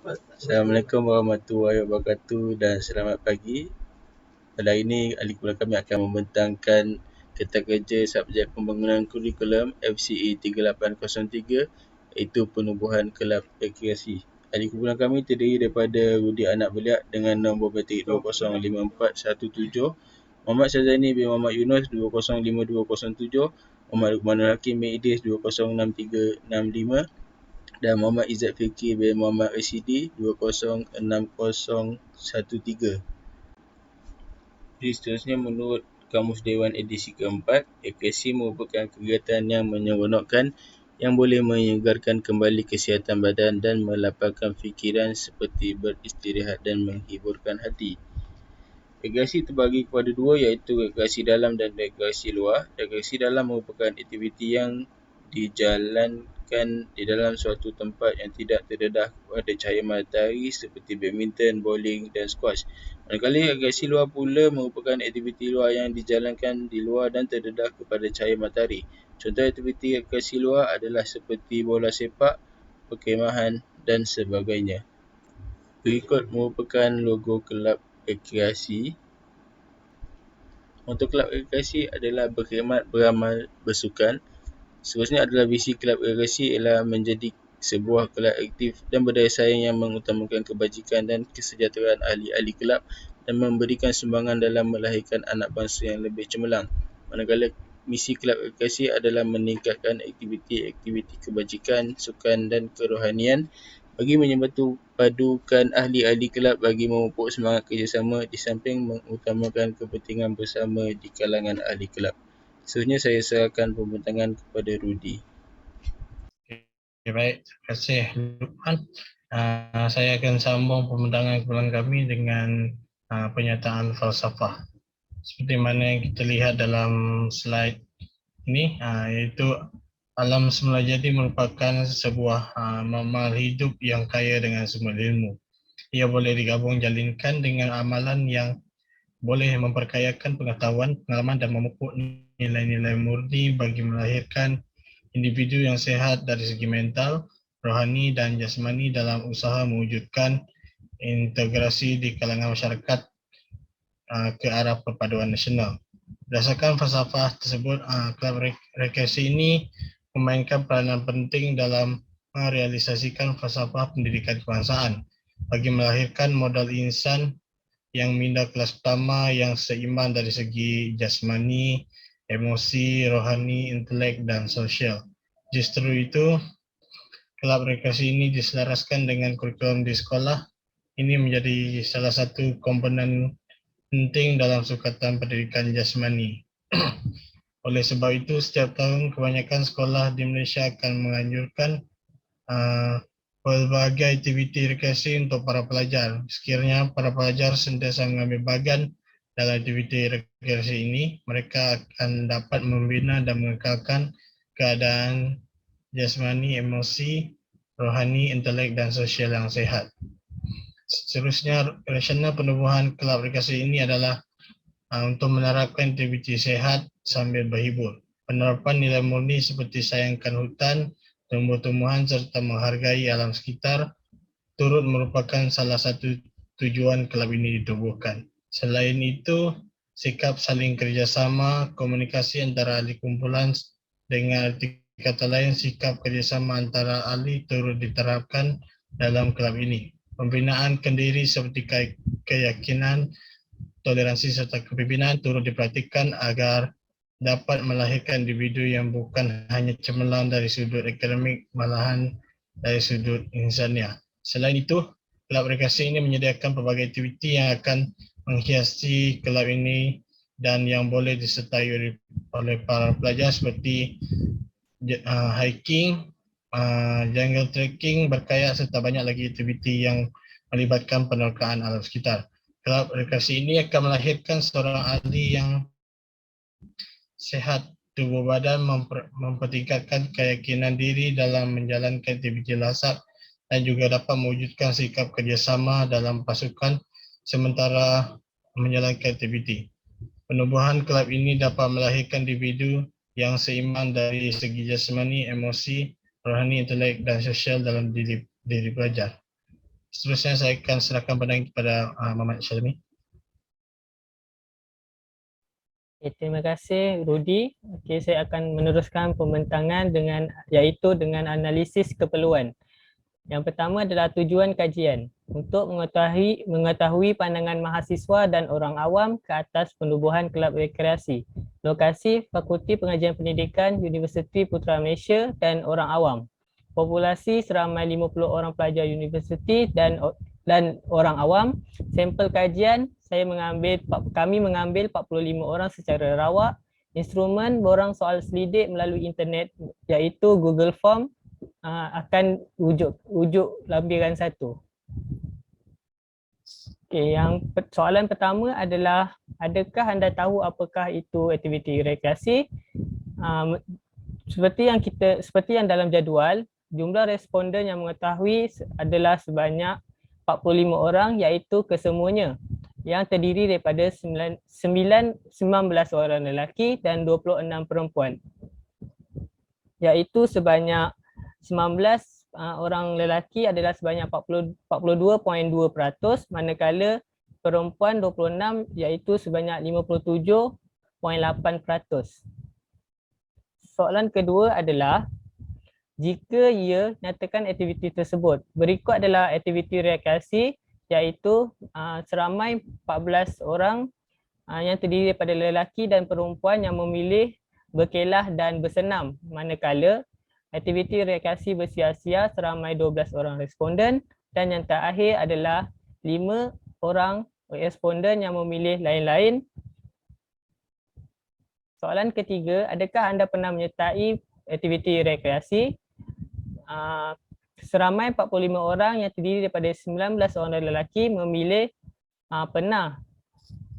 Assalamualaikum warahmatullahi wabarakatuh dan selamat pagi. Pada hari ini, ahli kumpulan kami akan membentangkan kereta kerja subjek pembangunan kurikulum FCE 3803 iaitu penubuhan kelab rekreasi. Ahli kumpulan kami terdiri daripada Rudi Anak Beliak dengan nombor bateri 205417, Muhammad Syazani bin Muhammad Yunus 205207, Muhammad Lukmanul Hakim bin Idris 206365 dan Muhammad Izzat Fikri bin Muhammad Rashidi 206013. Jadi seterusnya, menurut Kamus Dewan edisi keempat, rekreasi merupakan kegiatan yang menyeronokkan yang boleh menyegarkan kembali kesihatan badan dan melapangkan fikiran seperti beristirahat dan menghiburkan hati. Rekreasi terbagi kepada dua, iaitu rekreasi dalam dan rekreasi luar. Rekreasi dalam merupakan aktiviti yang dijalankan di dalam suatu tempat yang tidak terdedah kepada cahaya matahari seperti badminton, bowling dan squash. Manakala rekreasi luar pula merupakan aktiviti luar yang dijalankan di luar dan terdedah kepada cahaya matahari. Contoh aktiviti rekreasi luar adalah seperti bola sepak, perkemahan dan sebagainya. Berikut merupakan logo kelab rekreasi. Moto kelab rekreasi adalah berkhidmat, beramal, bersukan. Seterusnya adalah visi kelab rekreasi ialah menjadi sebuah kelab aktif dan berdaya saing yang mengutamakan kebajikan dan kesejahteraan ahli-ahli kelab dan memberikan sumbangan dalam melahirkan anak bangsa yang lebih cemerlang. Manakala misi kelab rekreasi adalah meningkatkan aktiviti-aktiviti kebajikan, sukan dan kerohanian bagi menyebatupadukan ahli-ahli kelab bagi memupuk semangat kerjasama di samping mengutamakan kepentingan bersama di kalangan ahli kelab. Seterusnya saya serahkan pembentangan kepada Rudi. Okay, baik, terima kasih Lukman. Saya akan sambung pembentangan kumpulan kami dengan pernyataan falsafah. Seperti mana yang kita lihat dalam slide ini, iaitu alam semula jadi merupakan sebuah mamal hidup yang kaya dengan sumber ilmu. Ia boleh digabung jalinkan dengan amalan yang boleh memperkayakan pengetahuan, pengalaman dan memupuk nilai-nilai murni bagi melahirkan individu yang sehat dari segi mental, rohani dan jasmani dalam usaha mewujudkan integrasi di kalangan masyarakat ke arah perpaduan nasional. Berdasarkan falsafah tersebut, kelab rekreasi ini memainkan peranan penting dalam merealisasikan falsafah pendidikan kebangsaan bagi melahirkan modal insan yang minda kelas pertama yang seimbang dari segi jasmani, emosi, rohani, intelek dan sosial. Justru itu, kelab rekreasi ini diselaraskan dengan kurikulum di sekolah. Ini menjadi salah satu komponen penting dalam sukatan pendidikan jasmani. Oleh sebab itu, setiap tahun kebanyakan sekolah di Malaysia akan menganjurkan berbagai aktiviti rekreasi untuk para pelajar. Sekiranya para pelajar sentiasa mengambil bahagian dalam aktiviti rekreasi ini, mereka akan dapat membina dan mengekalkan keadaan jasmani, emosi, rohani, intelek dan sosial yang sehat. Seterusnya, rasional penubuhan kelab rekreasi ini adalah untuk menerapkan aktiviti sehat sambil berhibur. Penerapan nilai murni seperti sayangkan hutan, tumbuh-tumbuhan serta menghargai alam sekitar turut merupakan salah satu tujuan kelab ini ditubuhkan. Selain itu, sikap saling kerjasama, komunikasi antara ahli kumpulan dengan arti kata lain sikap kerjasama antara ahli turut diterapkan dalam kelab ini. Pembinaan kendiri seperti keyakinan, toleransi serta kepimpinan turut diperhatikan agar dapat melahirkan individu yang bukan hanya cemerlang dari sudut akademik, malahan dari sudut insaniah. Selain itu, kelab rekreasi ini menyediakan pelbagai aktiviti yang akan menghiasi kelab ini dan yang boleh disertai oleh para pelajar seperti hiking, jungle trekking, berkayak serta banyak lagi aktiviti yang melibatkan penerkaan alam sekitar. Kelab rekreasi ini akan melahirkan seorang ahli yang sehat tubuh badan, mempertingkatkan keyakinan diri dalam menjalankan aktiviti lasak dan juga dapat mewujudkan sikap kerjasama dalam pasukan sementara menjalankan aktiviti. Penubuhan kelab ini dapat melahirkan individu yang seimbang dari segi jasmani, emosi, rohani, intelek dan sosial dalam diri pelajar. Seterusnya saya akan serahkan pandangan kepada Muhammad Syazmi. Okay, terima kasih Rudy. Okay, saya akan meneruskan pembentangan iaitu dengan analisis keperluan. Yang pertama adalah tujuan kajian untuk mengetahui pandangan mahasiswa dan orang awam ke atas penubuhan kelab rekreasi. Lokasi Fakulti Pengajian Pendidikan Universiti Putra Malaysia dan orang awam. Populasi seramai 50 orang pelajar universiti dan orang awam. Sampel kajian kami mengambil 45 orang secara rawak. Instrumen borang soal selidik melalui internet iaitu Google Form akan wujud lampiran 1. Okay, soalan pertama adalah, adakah anda tahu apakah itu aktiviti rekreasi? Seperti yang dalam jadual, jumlah responden yang mengetahui adalah sebanyak 45 orang iaitu kesemuanya, yang terdiri daripada 19 orang lelaki dan 26 perempuan. Iaitu sebanyak 19 orang lelaki adalah sebanyak 42.2%, manakala perempuan 26 iaitu sebanyak 57.8%. Soalan kedua adalah, jika ia nyatakan aktiviti tersebut. Berikut adalah aktiviti rekreasi iaitu seramai 14 orang yang terdiri daripada lelaki dan perempuan yang memilih berkelah dan bersenam, manakala aktiviti rekreasi bersia-sia seramai 12 orang responden, dan yang terakhir adalah 5 orang responden yang memilih lain-lain. Soalan ketiga, adakah anda pernah menyertai aktiviti rekreasi? Seramai 45 orang yang terdiri daripada 19 orang lelaki memilih pernah,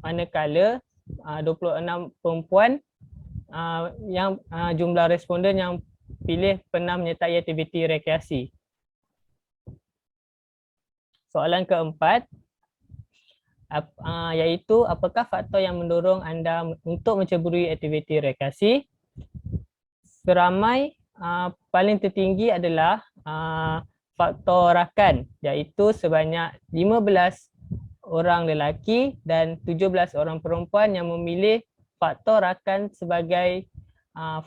manakala 26 perempuan yang jumlah responden yang pilih pernah menyertai aktiviti rekreasi. Soalan keempat, iaitu apakah faktor yang mendorong anda untuk menceburui aktiviti rekreasi? Seramai paling tertinggi adalah faktor rakan, iaitu sebanyak 15 orang lelaki dan 17 orang perempuan yang memilih faktor rakan sebagai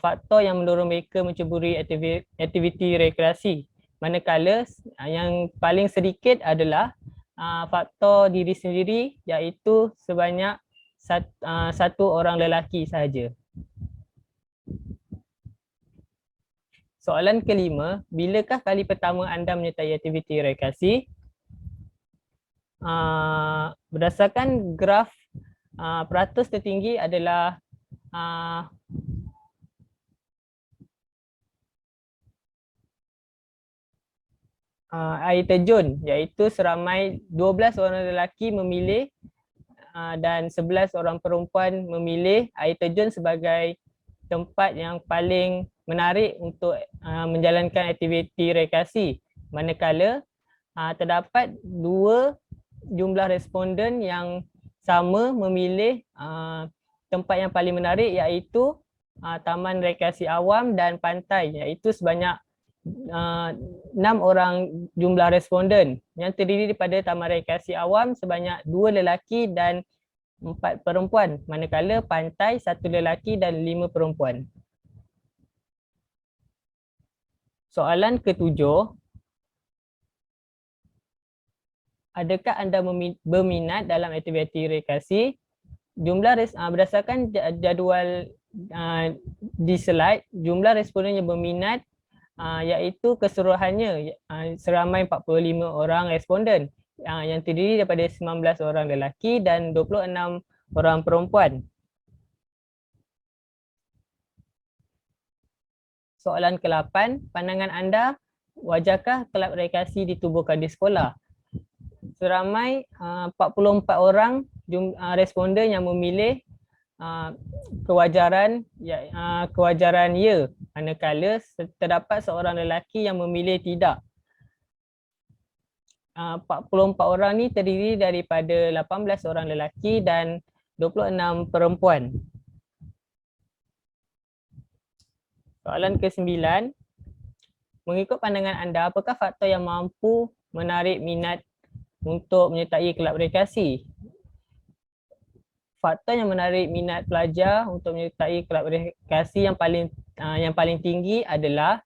faktor yang mendorong mereka menceburui aktiviti rekreasi. Manakala yang paling sedikit adalah faktor diri sendiri, iaitu sebanyak satu orang lelaki sahaja. Soalan kelima, bilakah kali pertama anda menyertai aktiviti rekreasi? Berdasarkan graf, peratus tertinggi adalah air terjun, iaitu seramai 12 orang lelaki memilih dan 11 orang perempuan memilih air terjun sebagai tempat yang paling menarik untuk menjalankan aktiviti rekreasi. Manakala terdapat 2 jumlah responden yang sama memilih tempat yang paling menarik, iaitu taman rekreasi awam dan pantai, iaitu sebanyak 6 orang jumlah responden yang terdiri daripada taman rekreasi awam sebanyak 2 lelaki dan 4 perempuan, manakala pantai 1 lelaki dan 5 perempuan. Soalan ketujuh, adakah anda berminat dalam aktiviti rekreasi? Berdasarkan jadual di slide, jumlah responden yang berminat iaitu keseluruhannya seramai 45 orang responden yang terdiri daripada 19 orang lelaki dan 26 orang perempuan. Soalan ke-8, pandangan anda, wajarkah kelab rekreasi ditubuhkan di sekolah? Seramai 44 orang responden yang memilih kewajaran ya, manakala terdapat seorang lelaki yang memilih tidak. 44 orang ni terdiri daripada 18 orang lelaki dan 26 perempuan. Soalan ke-9, mengikut pandangan anda, apakah faktor yang mampu menarik minat untuk menyertai kelab rekreasi. Faktor yang menarik minat pelajar untuk menyertai kelab rekreasi yang paling tinggi adalah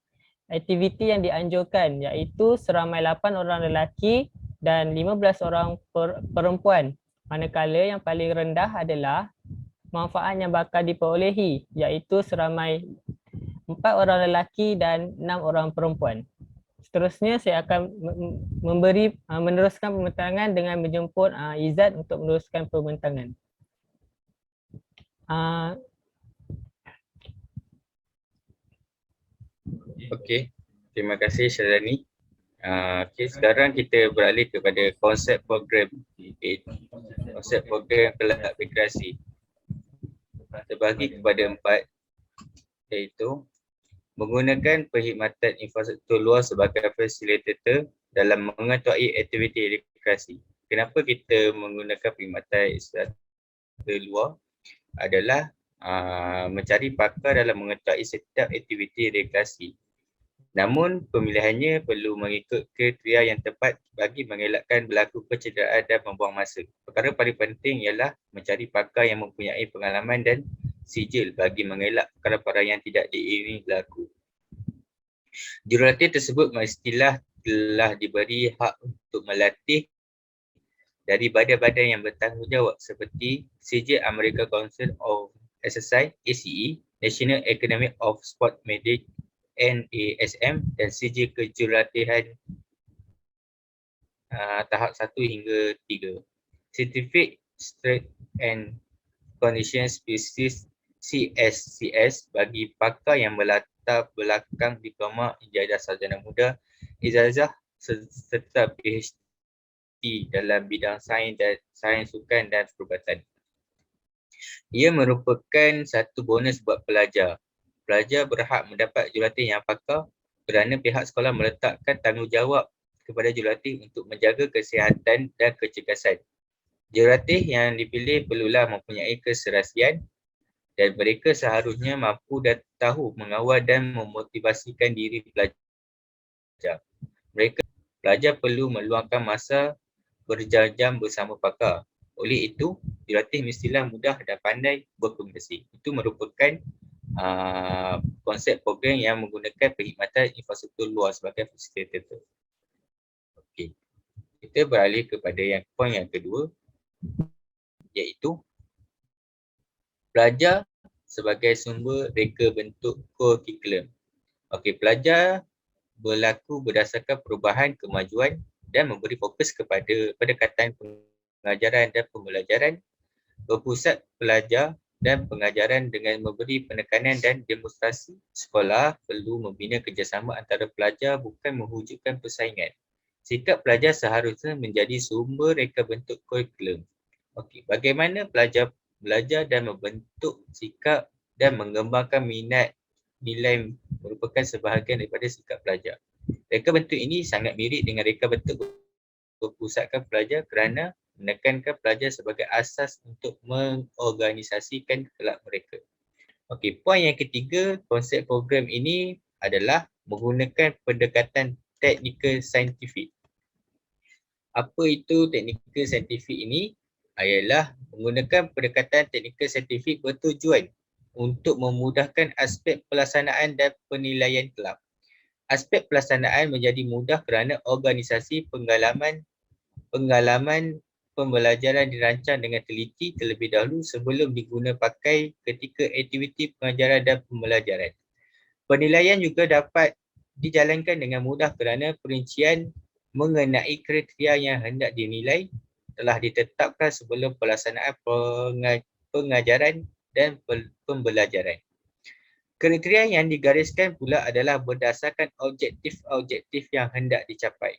aktiviti yang dianjurkan, iaitu seramai 8 orang lelaki dan 15 orang perempuan. Manakala yang paling rendah adalah manfaat yang bakal diperolehi, iaitu seramai 4 orang lelaki dan 6 orang perempuan. Seterusnya saya akan meneruskan pembintangan dengan menjemput Izzat untuk meneruskan pembintangan. Okey, terima kasih Syazani. Okey, sekarang kita beralih kepada konsep program. Konsep program kelab rekreasi terbagi kepada 4, iaitu menggunakan perkhidmatan infrastruktur luar sebagai fasilitator dalam mengetuai aktiviti rekreasi. Kenapa kita menggunakan perkhidmatan infrastruktur luar? Adalah mencari pakar dalam mengetuai setiap aktiviti rekreasi. Namun pemilihannya perlu mengikut kriteria yang tepat bagi mengelakkan berlaku kecederaan dan membuang masa. Perkara paling penting ialah mencari pakar yang mempunyai pengalaman dan sijil bagi mengelak perkara-perkara yang tidak diiringi berlaku. Jurulatih tersebut mestilah telah diberi hak untuk melatih dari badan-badan yang bertanggungjawab seperti CJ American Council of Exercise ACE, National Academy of Sport Medic NASM dan CJ Kejurulatihan tahap 1 hingga 3. Scientific Strength and Condition Specialist CSCS bagi pakar yang berlatar belakang diploma, ijazah sarjana muda, ijazah serta PhD dalam bidang sains sukan dan perubatan. Ia merupakan satu bonus buat pelajar. Pelajar berhak mendapat jurulatih yang pakar kerana pihak sekolah meletakkan tanggungjawab kepada jurulatih untuk menjaga kesihatan dan kecergasan. Jurulatih yang dipilih perlulah mempunyai keserasian dan mereka seharusnya mampu dan tahu mengawal dan memotivasikan diri pelajar. Pelajar perlu meluangkan masa berjam-jam bersama pakar. Oleh itu, jurulatih mestilah mudah dan pandai berkomunikasi. Itu merupakan konsep program yang menggunakan perkhidmatan infrastruktur luar sebagai fasilitator. Okey. Kita beralih kepada poin yang kedua, iaitu pelajar sebagai sumber reka bentuk kurikulum. Okey, pelajar berlaku berdasarkan perubahan kemajuan dan memberi fokus kepada pendekatan pengajaran dan pembelajaran berpusat pelajar dan pengajaran dengan memberi penekanan dan demonstrasi. Sekolah perlu membina kerjasama antara pelajar bukan mewujudkan persaingan. Sikap pelajar seharusnya menjadi sumber reka bentuk kurikulum. Okey, bagaimana pelajar belajar dan membentuk sikap dan mengembangkan minat nilai merupakan sebahagian daripada sikap pelajar. Reka bentuk ini sangat mirip dengan reka bentuk berpusatkan pelajar kerana menekankan pelajar sebagai asas untuk mengorganisasikan kelab mereka. Okey, poin yang ketiga, konsep program ini adalah menggunakan pendekatan teknikal saintifik. Apa itu teknikal saintifik ini? Ialah menggunakan pendekatan teknikal saintifik bertujuan untuk memudahkan aspek pelaksanaan dan penilaian kelab. Aspek pelaksanaan menjadi mudah kerana organisasi pengalaman pembelajaran dirancang dengan teliti terlebih dahulu sebelum diguna pakai ketika aktiviti pengajaran dan pembelajaran. Penilaian juga dapat dijalankan dengan mudah kerana perincian mengenai kriteria yang hendak dinilai telah ditetapkan sebelum pelaksanaan pengajaran dan pembelajaran. Kriteria yang digariskan pula adalah berdasarkan objektif-objektif yang hendak dicapai.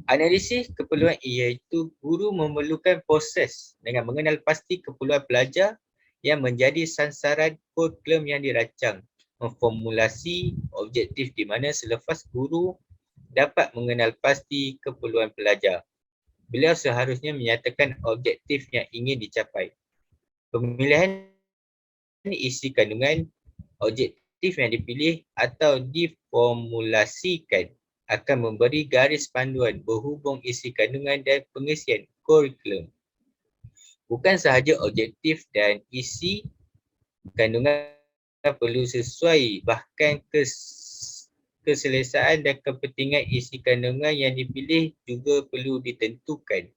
Analisis keperluan iaitu guru memerlukan proses dengan mengenal pasti keperluan pelajar yang menjadi sasaran kurikulum yang dirancang. Memformulasi objektif di mana selepas guru dapat mengenal pasti keperluan pelajar. Beliau seharusnya menyatakan objektif yang ingin dicapai. Pemilihan isi kandungan objektif yang dipilih atau diformulasikan akan memberi garis panduan berhubung isi kandungan dan pengisian kurikulum. Bukan sahaja objektif dan isi kandungan perlu sesuai, bahkan keselesaan dan kepentingan isi kandungan yang dipilih juga perlu ditentukan.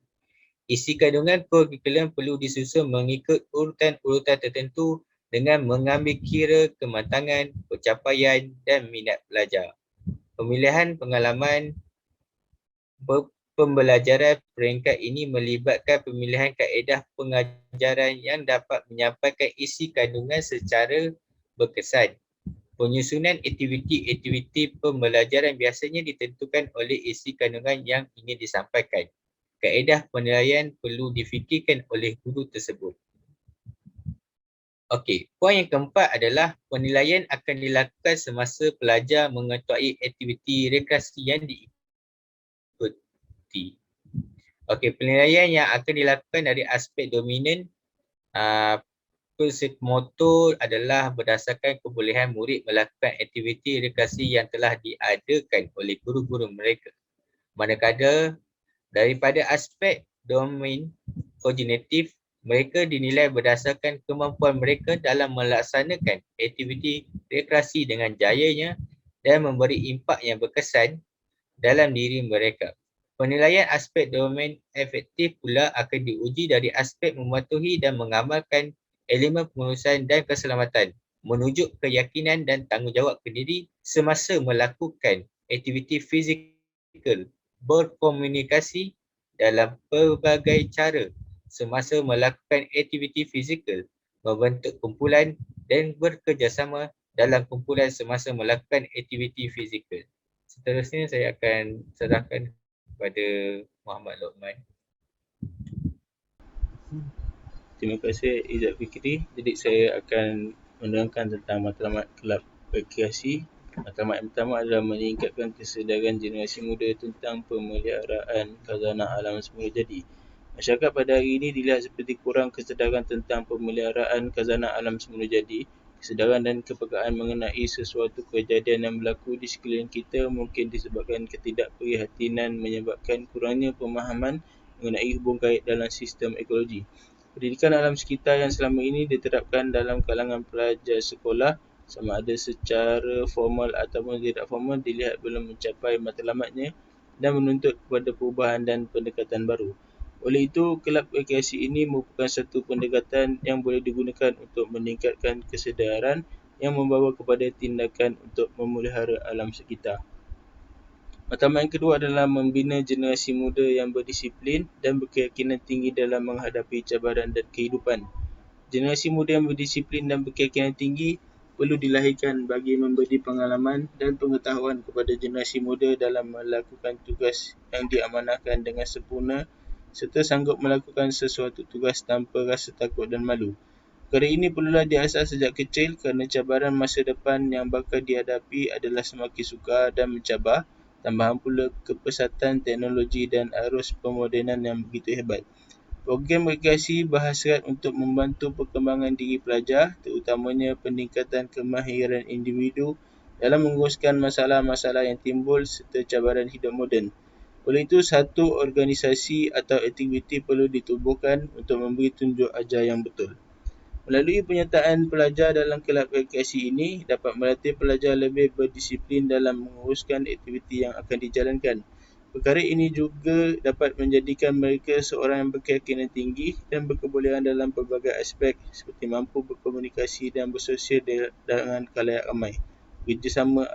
Isi kandungan kurikulum perlu disusun mengikut urutan-urutan tertentu dengan mengambil kira kematangan, pencapaian dan minat pelajar. Pemilihan pengalaman pembelajaran peringkat ini melibatkan pemilihan kaedah pengajaran yang dapat menyampaikan isi kandungan secara berkesan. Penyusunan aktiviti-aktiviti pembelajaran biasanya ditentukan oleh isi kandungan yang ingin disampaikan. Kaedah penilaian perlu difikirkan oleh guru tersebut. Okey, poin yang keempat adalah penilaian akan dilakukan semasa pelajar mengetuai aktiviti rekreasi yang diikuti. Okey, penilaian yang akan dilakukan dari aspek dominan motor adalah berdasarkan kebolehan murid melakukan aktiviti rekreasi yang telah diadakan oleh guru-guru mereka. Manakala daripada aspek domain kognitif, mereka dinilai berdasarkan kemampuan mereka dalam melaksanakan aktiviti rekreasi dengan jayanya dan memberi impak yang berkesan dalam diri mereka. Penilaian aspek domain efektif pula akan diuji dari aspek mematuhi dan mengamalkan elemen pengurusan dan keselamatan, menunjuk keyakinan dan tanggungjawab pendiri semasa melakukan aktiviti fizikal, berkomunikasi dalam pelbagai cara semasa melakukan aktiviti fizikal, membentuk kumpulan dan bekerjasama dalam kumpulan semasa melakukan aktiviti fizikal. Seterusnya saya akan serahkan kepada Muhammad Lokman. Terima kasih Izzat Fikri. Jadi saya akan menerangkan tentang matlamat kelab rekreasi. Matlamat yang pertama adalah meningkatkan kesedaran generasi muda tentang pemeliharaan khazanah alam semula jadi. Masyarakat pada hari ini dilihat seperti kurang kesedaran tentang pemeliharaan khazanah alam semula jadi. Kesedaran dan kepekaan mengenai sesuatu kejadian yang berlaku di sekeliling kita mungkin disebabkan ketidakprihatinan menyebabkan kurangnya pemahaman mengenai hubung kait dalam sistem ekologi. Pendidikan alam sekitar yang selama ini diterapkan dalam kalangan pelajar sekolah sama ada secara formal ataupun tidak formal dilihat belum mencapai matlamatnya dan menuntut kepada perubahan dan pendekatan baru. Oleh itu, kelab rekreasi ini merupakan satu pendekatan yang boleh digunakan untuk meningkatkan kesedaran yang membawa kepada tindakan untuk memelihara alam sekitar. Matlamat yang kedua adalah membina generasi muda yang berdisiplin dan berkeyakinan tinggi dalam menghadapi cabaran dan kehidupan. Generasi muda yang berdisiplin dan berkeyakinan tinggi perlu dilahirkan bagi memberi pengalaman dan pengetahuan kepada generasi muda dalam melakukan tugas yang diamanahkan dengan sempurna serta sanggup melakukan sesuatu tugas tanpa rasa takut dan malu. Perkara ini perlulah diasah sejak kecil kerana cabaran masa depan yang bakal dihadapi adalah semakin sukar dan mencabar. Tambahan pula kepesatan teknologi dan arus pemodenan yang begitu hebat. Program rekreasi berhasrat untuk membantu perkembangan diri pelajar, terutamanya peningkatan kemahiran individu dalam menguruskan masalah-masalah yang timbul serta cabaran hidup moden. Oleh itu, satu organisasi atau aktiviti perlu ditubuhkan untuk memberi tunjuk ajar yang betul. Melalui penyertaan pelajar dalam kelab rekreasi ini dapat melatih pelajar lebih berdisiplin dalam menguruskan aktiviti yang akan dijalankan. Perkara ini juga dapat menjadikan mereka seorang yang berkeyakinan tinggi dan berkebolehan dalam pelbagai aspek seperti mampu berkomunikasi dan bersosial dengan khalayak ramai, bekerjasama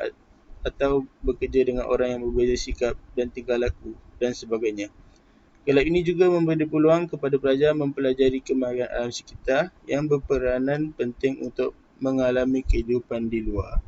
atau bekerja dengan orang yang berbeza sikap dan tingkah laku dan sebagainya. Kelab ini juga memberi peluang kepada pelajar mempelajari kemahiran alam sekitar yang berperanan penting untuk mengalami kehidupan di luar.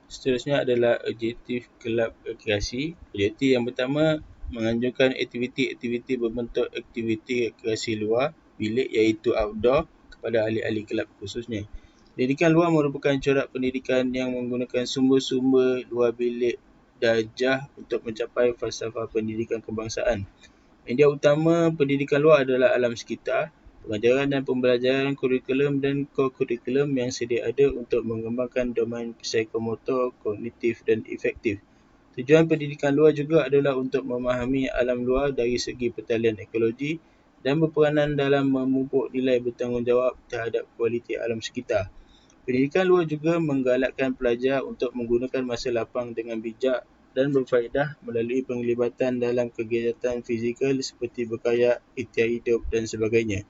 Seterusnya adalah objektif kelab rekreasi. Objektif yang pertama menganjurkan aktiviti-aktiviti berbentuk aktiviti rekreasi luar bilik iaitu outdoor kepada ahli-ahli kelab khususnya. Pendidikan luar merupakan corak pendidikan yang menggunakan sumber-sumber luar bilik darjah untuk mencapai falsafah pendidikan kebangsaan. Media utama pendidikan luar adalah alam sekitar. pengajaran dan pembelajaran kurikulum dan co-kurikulum yang sedia ada untuk mengembangkan domain psikomotor, kognitif dan efektif. Tujuan pendidikan luar juga adalah untuk memahami alam luar dari segi pertalian ekologi dan berperanan dalam memupuk nilai bertanggungjawab terhadap kualiti alam sekitar. Pendidikan luar juga menggalakkan pelajar untuk menggunakan masa lapang dengan bijak dan berfaedah melalui penglibatan dalam kegiatan fizikal seperti berkayak, ikhtiar hidup dan sebagainya.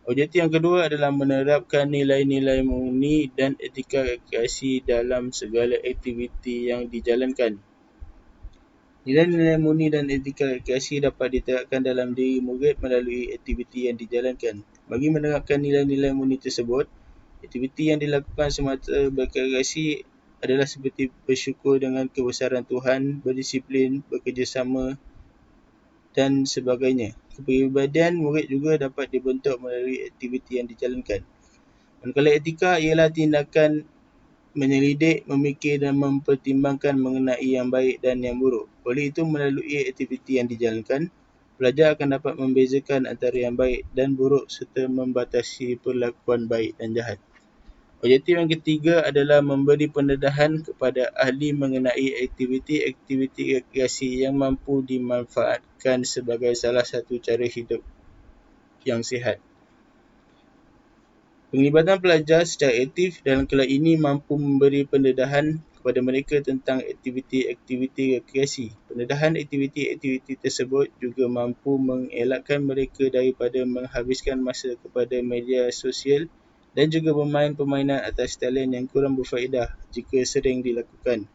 Objektif yang kedua adalah menerapkan nilai-nilai murni dan etika rekreasi dalam segala aktiviti yang dijalankan. Nilai-nilai murni dan etika rekreasi dapat diterapkan dalam diri murid melalui aktiviti yang dijalankan. Bagi menerapkan nilai-nilai murni tersebut, aktiviti yang dilakukan semata berrekreasi adalah seperti bersyukur dengan kebesaran Tuhan, berdisiplin, bekerjasama dan sebagainya. Kepribadian murid juga dapat dibentuk melalui aktiviti yang dijalankan. Manakala etika ialah tindakan menyelidik, memikir dan mempertimbangkan mengenai yang baik dan yang buruk. Oleh itu, melalui aktiviti yang dijalankan, pelajar akan dapat membezakan antara yang baik dan buruk serta membatasi perlakuan baik dan jahat. Objektif yang ketiga adalah memberi pendedahan kepada ahli mengenai aktiviti-aktiviti rekreasi yang mampu dimanfaatkan sebagai salah satu cara hidup yang sihat. Penglibatan pelajar secara aktif dalam kelab ini mampu memberi pendedahan kepada mereka tentang aktiviti-aktiviti rekreasi. Pendedahan aktiviti-aktiviti tersebut juga mampu mengelakkan mereka daripada menghabiskan masa kepada media sosial dan juga bermain permainan atas talian yang kurang berfaedah jika sering dilakukan.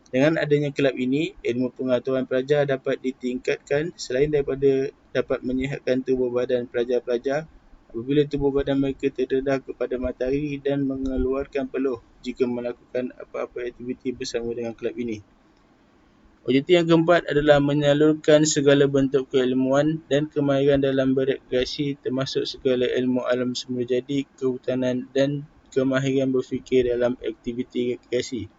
Dengan adanya kelab ini, ilmu pengetahuan pelajar dapat ditingkatkan selain daripada dapat menyihatkan tubuh badan pelajar-pelajar apabila tubuh badan mereka terdedah kepada matahari dan mengeluarkan peluh jika melakukan apa-apa aktiviti bersama dengan kelab ini. Objektif yang keempat adalah menyalurkan segala bentuk keilmuan dan kemahiran dalam berekreasi termasuk segala ilmu alam semula jadi, kehutanan dan kemahiran berfikir dalam aktiviti rekreasi.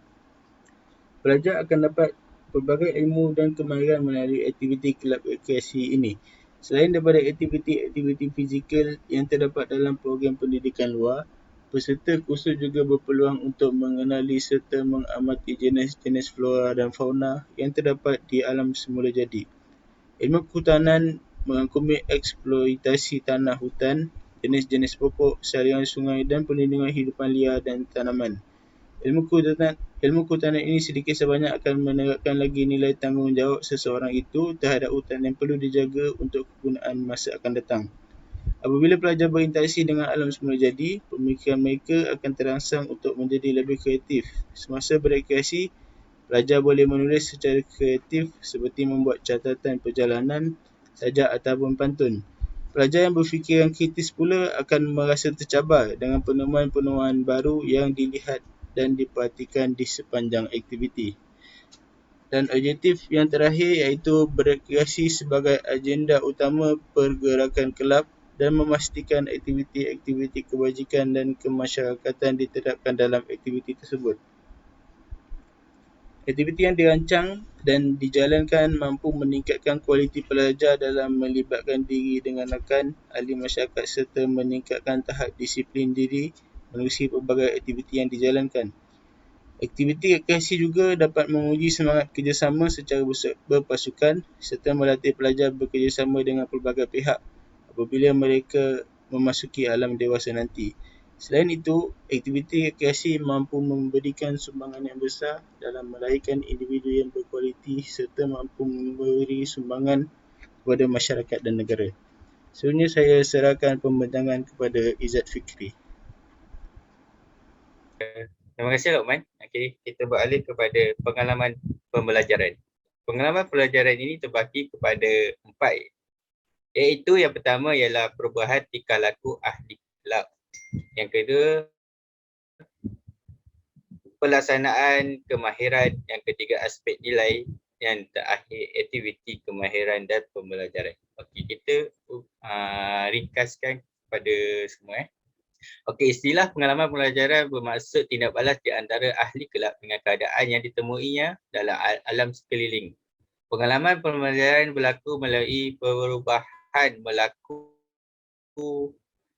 Pelajar akan dapat pelbagai ilmu dan kemahiran melalui aktiviti kelab rekreasi ini. Selain daripada aktiviti-aktiviti fizikal yang terdapat dalam program pendidikan luar, peserta kursus juga berpeluang untuk mengenali serta mengamati jenis-jenis flora dan fauna yang terdapat di alam semula jadi. Ilmu kehutanan mengagumi eksploitasi tanah hutan, jenis-jenis pokok, saluran sungai dan perlindungan hidupan liar dan tanaman. Ilmu kehutanan ini sedikit sebanyak akan menerapkan lagi nilai tanggungjawab seseorang itu terhadap hutan yang perlu dijaga untuk kegunaan masa akan datang. Apabila pelajar berinteraksi dengan alam semula jadi, pemikiran mereka akan terangsang untuk menjadi lebih kreatif. Semasa berekreasi, pelajar boleh menulis secara kreatif seperti membuat catatan perjalanan, sajak ataupun pantun. Pelajar yang berfikiran kritis pula akan merasa tercabar dengan penemuan-penemuan baru yang dilihat dan diperhatikan di sepanjang aktiviti. Dan objektif yang terakhir iaitu berekreasi sebagai agenda utama pergerakan kelab dan memastikan aktiviti-aktiviti kebajikan dan kemasyarakatan diterapkan dalam aktiviti tersebut. Aktiviti yang dirancang dan dijalankan mampu meningkatkan kualiti pelajar dalam melibatkan diri dengan rakan, ahli masyarakat serta meningkatkan tahap disiplin diri menerusi pelbagai aktiviti yang dijalankan. Aktiviti rekreasi juga dapat menguji semangat kerjasama secara berpasukan serta melatih pelajar bekerjasama dengan pelbagai pihak apabila mereka memasuki alam dewasa nanti. Selain itu, aktiviti rekreasi mampu memberikan sumbangan yang besar dalam melahirkan individu yang berkualiti serta mampu memberi sumbangan kepada masyarakat dan negara. Seterusnya saya serahkan pembentangan kepada Izzat Fikri. Terima kasih Lokman. Okey, kita beralih kepada pengalaman pembelajaran. Pengalaman pembelajaran ini terbagi kepada 4, iaitu yang pertama ialah perubahan tingkah laku ahli kelab. Yang kedua, pelaksanaan kemahiran. Yang ketiga, aspek nilai. Yang terakhir, aktiviti kemahiran dan pembelajaran. Okey, kita ringkaskan kepada semua. Okey, istilah pengalaman pembelajaran bermaksud tindak balas di antara ahli kelab dengan keadaan yang ditemuinya dalam alam sekeliling. Pengalaman pembelajaran berlaku melalui perubahan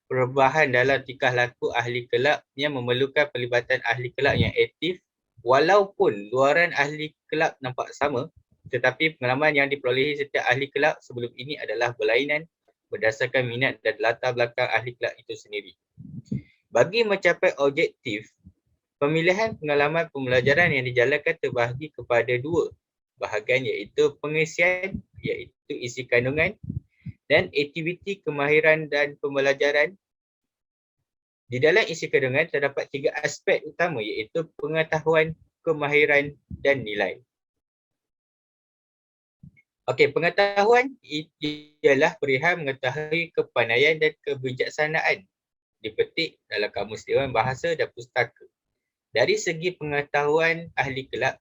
perubahan dalam tingkah laku ahli kelab yang memerlukan pelibatan ahli kelab yang aktif. Walaupun luaran ahli kelab nampak sama, tetapi pengalaman yang diperolehi setiap ahli kelab sebelum ini adalah berlainan berdasarkan minat dan latar belakang ahli kelab itu sendiri. Bagi mencapai objektif, pemilihan pengalaman pembelajaran yang dijalankan terbahagi kepada dua bahagian, iaitu pengisian, iaitu isi kandungan, dan aktiviti kemahiran dan pembelajaran. Di dalam isi kandungan terdapat 3 aspek utama, iaitu pengetahuan, kemahiran dan nilai. Okey, pengetahuan ialah perihal mengetahui kepandaian dan kebijaksanaan dipetik dalam kamus Dewan Bahasa dan Pustaka. Dari segi pengetahuan, ahli kelab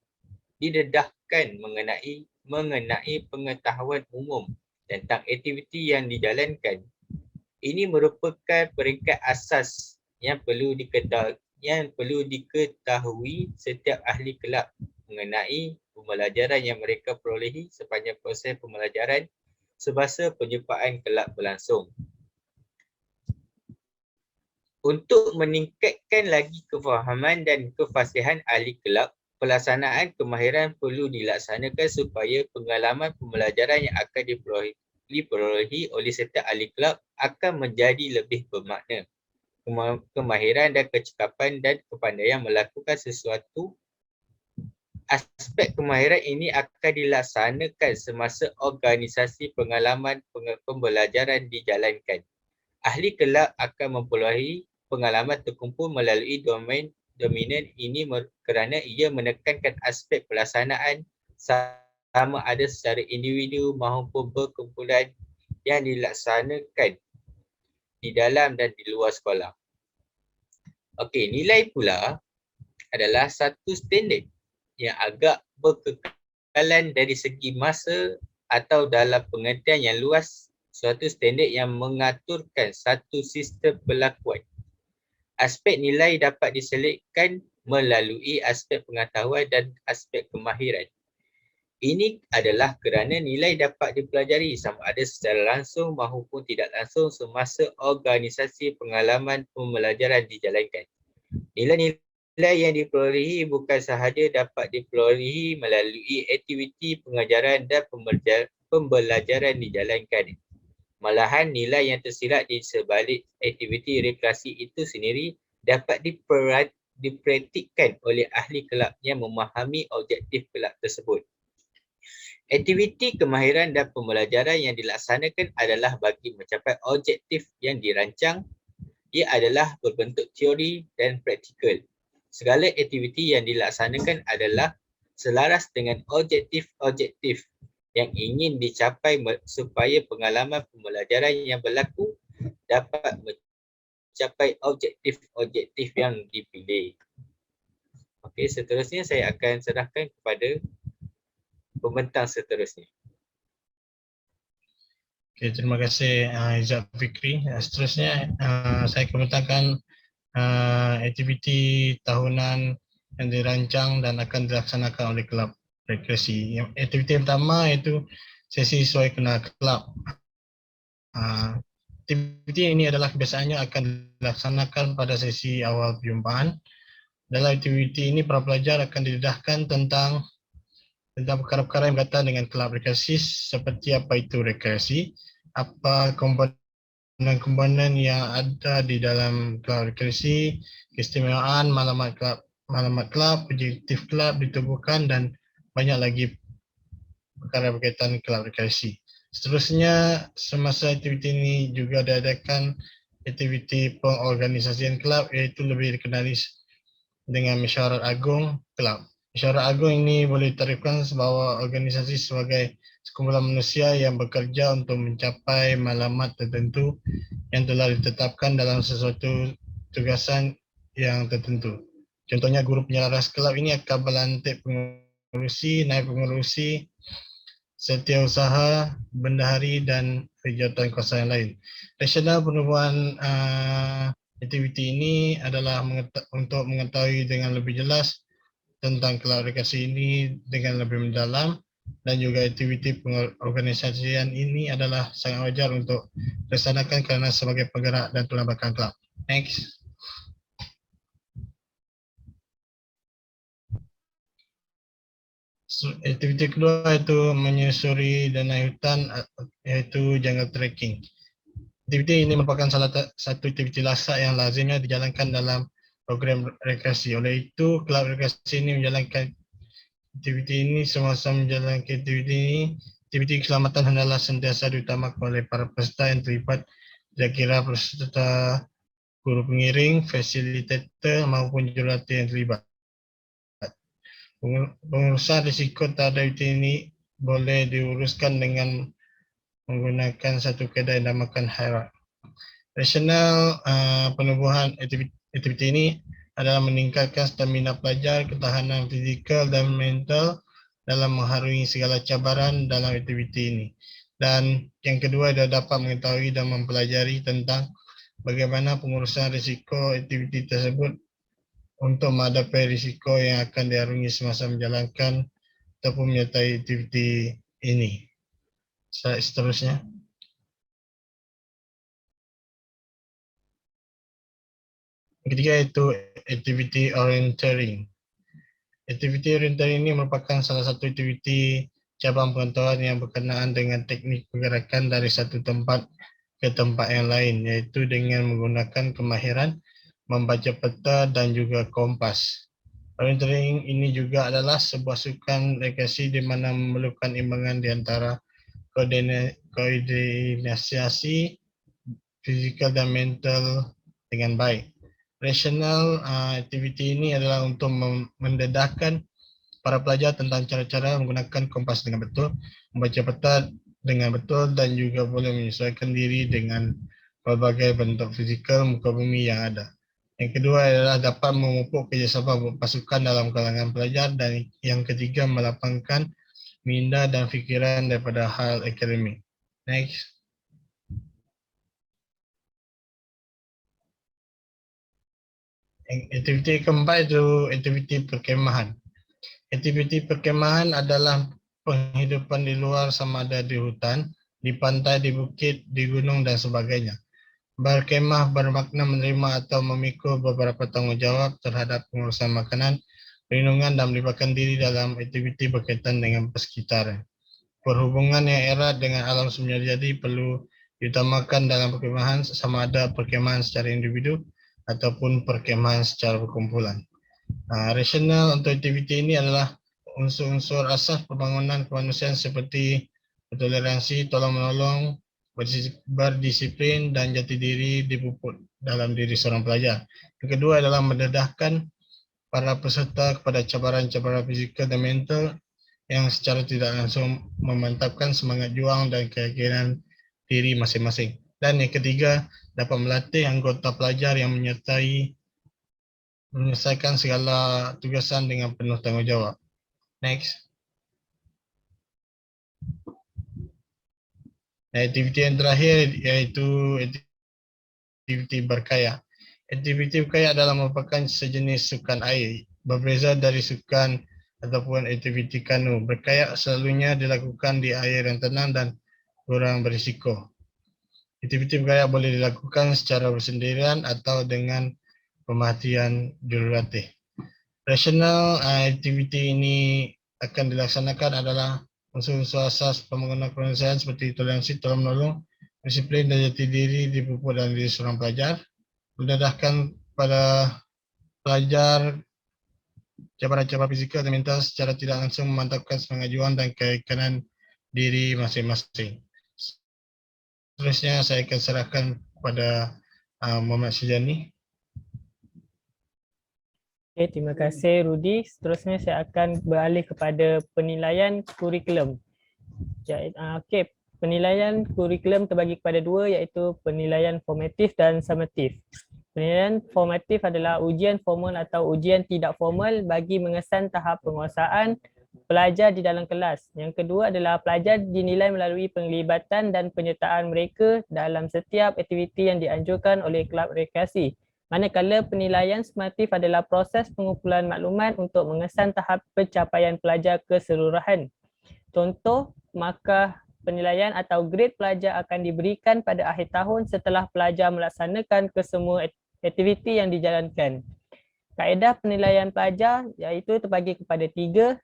didedahkan mengenai pengetahuan umum tentang aktiviti yang dijalankan. Ini merupakan peringkat asas yang perlu diketahui setiap ahli kelab mengenai pembelajaran yang mereka perolehi sepanjang proses pembelajaran semasa penyerpaan kelab berlangsung. Untuk meningkatkan lagi kefahaman dan kefasihan ahli kelab, pelaksanaan kemahiran perlu dilaksanakan supaya pengalaman pembelajaran yang akan diperolehi oleh setiap ahli kelab akan menjadi lebih bermakna. Kemahiran dan kecekapan dan kepandaian melakukan sesuatu. Aspek kemahiran ini akan dilaksanakan semasa organisasi pengalaman pembelajaran dijalankan. Ahli kelab akan memperolehi pengalaman terkumpul melalui dominan ini kerana ia menekankan aspek pelaksanaan sama ada secara individu maupun berkumpulan yang dilaksanakan di dalam dan di luar sekolah. Okey, nilai pula adalah satu standard yang agak berkekalan dari segi masa atau dalam pengertian yang luas, suatu standard yang mengaturkan satu sistem perlakuan. Aspek nilai dapat diselitkan melalui aspek pengetahuan dan aspek kemahiran. Ini adalah kerana nilai dapat dipelajari sama ada secara langsung maupun tidak langsung semasa organisasi pengalaman pembelajaran dijalankan. Nilai-nilai yang diperolehi bukan sahaja dapat diperolehi melalui aktiviti pengajaran dan pembelajaran dijalankan. Malahan nilai yang tersirat di sebalik aktiviti rekreasi itu sendiri dapat dipraktikkan oleh ahli kelab yang memahami objektif kelab tersebut. Aktiviti kemahiran dan pembelajaran yang dilaksanakan adalah bagi mencapai objektif yang dirancang. Ia adalah berbentuk teori dan praktikal. Segala aktiviti yang dilaksanakan adalah selaras dengan objektif-objektif yang ingin dicapai supaya pengalaman pembelajaran yang berlaku dapat mencapai objektif-objektif yang dipilih. Okey, seterusnya saya akan serahkan kepada pembentang seterusnya. Okay, terima kasih Izzat Fikri. Seterusnya saya akan membentangkan aktiviti tahunan yang dirancang dan akan dilaksanakan oleh kelab rekreasi. Aktiviti yang pertama iaitu sesi sesuai kenal kelab. Aktiviti ini adalah kebiasaannya akan dilaksanakan pada sesi awal perjumpaan. Dalam aktiviti ini para pelajar akan didedahkan tentang perkara-perkara yang berkaitan dengan kelab rekreasi, seperti apa itu rekreasi, apa komponen yang ada di dalam kelab rekreasi, keistimewaan maklumat kelab, objektif kelab ditubuhkan dan banyak lagi perkara berkaitan kelab rekreasi. Seterusnya, semasa aktiviti ini juga diadakan aktiviti pengorganisasian kelab, iaitu lebih dikenali dengan mesyuarat agung kelab. Mesyuarat agung ini boleh ditarifkan sebagai organisasi sebagai sekumpulan manusia yang bekerja untuk mencapai maklumat tertentu yang telah ditetapkan dalam sesuatu tugasan yang tertentu. Contohnya, guru penyelaras kelab ini akan melantik pengurusi, naib pengurusi, setiausaha, bendahari dan jawatan kuasa yang lain. Rasional penubuhan aktiviti ini adalah untuk mengetahui dengan lebih jelas tentang kelab rekreasi ini dengan lebih mendalam dan juga aktiviti pengorganisasian ini adalah sangat wajar untuk dilaksanakan kerana sebagai penggerak dan tulang belakang kelab. Next. Aktiviti kedua iaitu menyusuri danau hutan iaitu jungle trekking. Aktiviti ini merupakan salah satu aktiviti lasak yang lazimnya dijalankan dalam program rekreasi. Oleh itu, kelab rekreasi ini menjalankan aktiviti ini semasa menjalankan aktiviti ini. Aktiviti keselamatan hendaklah sentiasa diutamakan oleh para peserta yang terlibat, tidak kira peserta, guru pengiring, fasilitator maupun jurulatih yang terlibat. Pengurusan risiko terhadap aktiviti ini boleh diuruskan dengan menggunakan satu kaedah yang dinamakan hierarki. Rasional penubuhan aktiviti ini adalah meningkatkan stamina pelajar, ketahanan fizikal dan mental dalam mengharungi segala cabaran dalam aktiviti ini. Dan yang kedua adalah dapat mengetahui dan mempelajari tentang bagaimana pengurusan risiko aktiviti tersebut untuk menghadapi risiko yang akan diharungi semasa menjalankan ataupun menyertai aktiviti ini. Seterusnya. Yang ketiga iaitu aktiviti orienteering. Aktiviti orienteering ini merupakan salah satu aktiviti cabang pengetahuan yang berkenaan dengan teknik pergerakan dari satu tempat ke tempat yang lain, iaitu dengan menggunakan kemahiran membaca peta dan juga kompas. Orienteering ini juga adalah sebuah sukan rekreasi di mana memerlukan imbangan di antara koordinasi fizikal dan mental dengan baik. Rasional aktiviti ini adalah untuk mendedahkan para pelajar tentang cara-cara menggunakan kompas dengan betul, membaca peta dengan betul dan juga boleh menyesuaikan diri dengan berbagai bentuk fizikal muka bumi yang ada. Yang kedua adalah dapat memupuk kerjasama pasukan dalam kalangan pelajar, dan yang ketiga melapangkan minda dan fikiran daripada hal akademik. Next. Aktiviti keempat itu aktiviti perkemahan. Aktiviti perkemahan adalah penghidupan di luar sama ada di hutan, di pantai, di bukit, di gunung dan sebagainya. Berkemah bermakna menerima atau memikul beberapa tanggungjawab terhadap pengurusan makanan, perlindungan dan melibatkan diri dalam aktiviti berkaitan dengan persekitaran. Perhubungan yang erat dengan alam semesta jadi perlu diutamakan dalam perkemahan, sama ada perkemahan secara individu ataupun perkemahan secara berkumpulan. Rasional untuk aktiviti ini adalah unsur-unsur asas pembangunan kemanusiaan seperti toleransi, tolong-menolong, berdisiplin dan jati diri dipupuk dalam diri seorang pelajar. Yang kedua adalah mendedahkan para peserta kepada cabaran-cabaran fizikal dan mental yang secara tidak langsung memantapkan semangat juang dan keyakinan diri masing-masing. Dan yang ketiga, dapat melatih anggota pelajar yang menyelesaikan segala tugasan dengan penuh tanggungjawab. Next. Aktiviti yang terakhir iaitu aktiviti berkayak. Aktiviti berkayak adalah merupakan sejenis sukan air. Berbeza dari sukan ataupun aktiviti kanu. Berkayak selalunya dilakukan di air yang tenang dan kurang berisiko. Aktiviti berkayak boleh dilakukan secara bersendirian atau dengan pemerhatian jurulatih. Rasional aktiviti ini akan dilaksanakan adalah unsur-unsur asas pembangunan kemanusiaan seperti toleransi, tolong-menolong, disiplin dan jati diri dipupuk dalam diri seorang pelajar, mendedahkan pada pelajar cabaran-cabaran fizikal dan mental secara tidak langsung memantapkan semangat juang dan keyakinan diri masing-masing. Seterusnya saya akan serahkan kepada Muhammad Syazani. Okay, terima kasih Rudy. Seterusnya saya akan beralih kepada penilaian kurikulum. Okay, penilaian kurikulum terbagi kepada dua, iaitu penilaian formatif dan summatif. Penilaian formatif adalah ujian formal atau ujian tidak formal bagi mengesan tahap penguasaan pelajar di dalam kelas. Yang kedua adalah pelajar dinilai melalui penglibatan dan penyertaan mereka dalam setiap aktiviti yang dianjurkan oleh kelab rekreasi. Manakala penilaian summatif adalah proses pengumpulan maklumat untuk mengesan tahap pencapaian pelajar keseluruhan. Contoh, markah penilaian atau grade pelajar akan diberikan pada akhir tahun setelah pelajar melaksanakan kesemua aktiviti yang dijalankan. Kaedah penilaian pelajar iaitu terbagi kepada 3,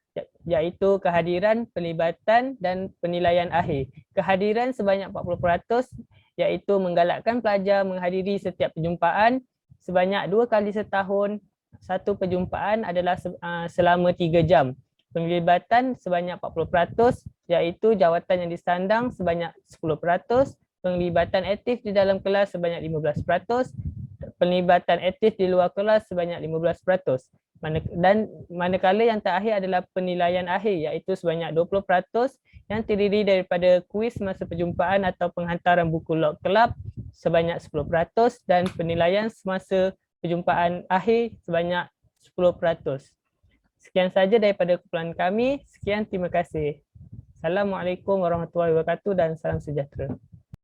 iaitu kehadiran, pelibatan dan penilaian akhir. Kehadiran sebanyak 40%, iaitu menggalakkan pelajar menghadiri setiap perjumpaan sebanyak 2 kali setahun. Satu perjumpaan adalah selama 3 jam. Pelibatan sebanyak 40%, iaitu jawatan yang disandang sebanyak 10%, pelibatan aktif di dalam kelas sebanyak 15%, pelibatan aktif di luar kelas sebanyak 15%. Dan manakala yang terakhir adalah penilaian akhir, iaitu sebanyak 20% yang terdiri daripada kuis masa perjumpaan atau penghantaran buku log kelab sebanyak 10% dan penilaian semasa perjumpaan akhir sebanyak 10%. Sekian saja daripada kumpulan kami. Sekian, terima kasih. Assalamualaikum warahmatullahi wabarakatuh dan salam sejahtera.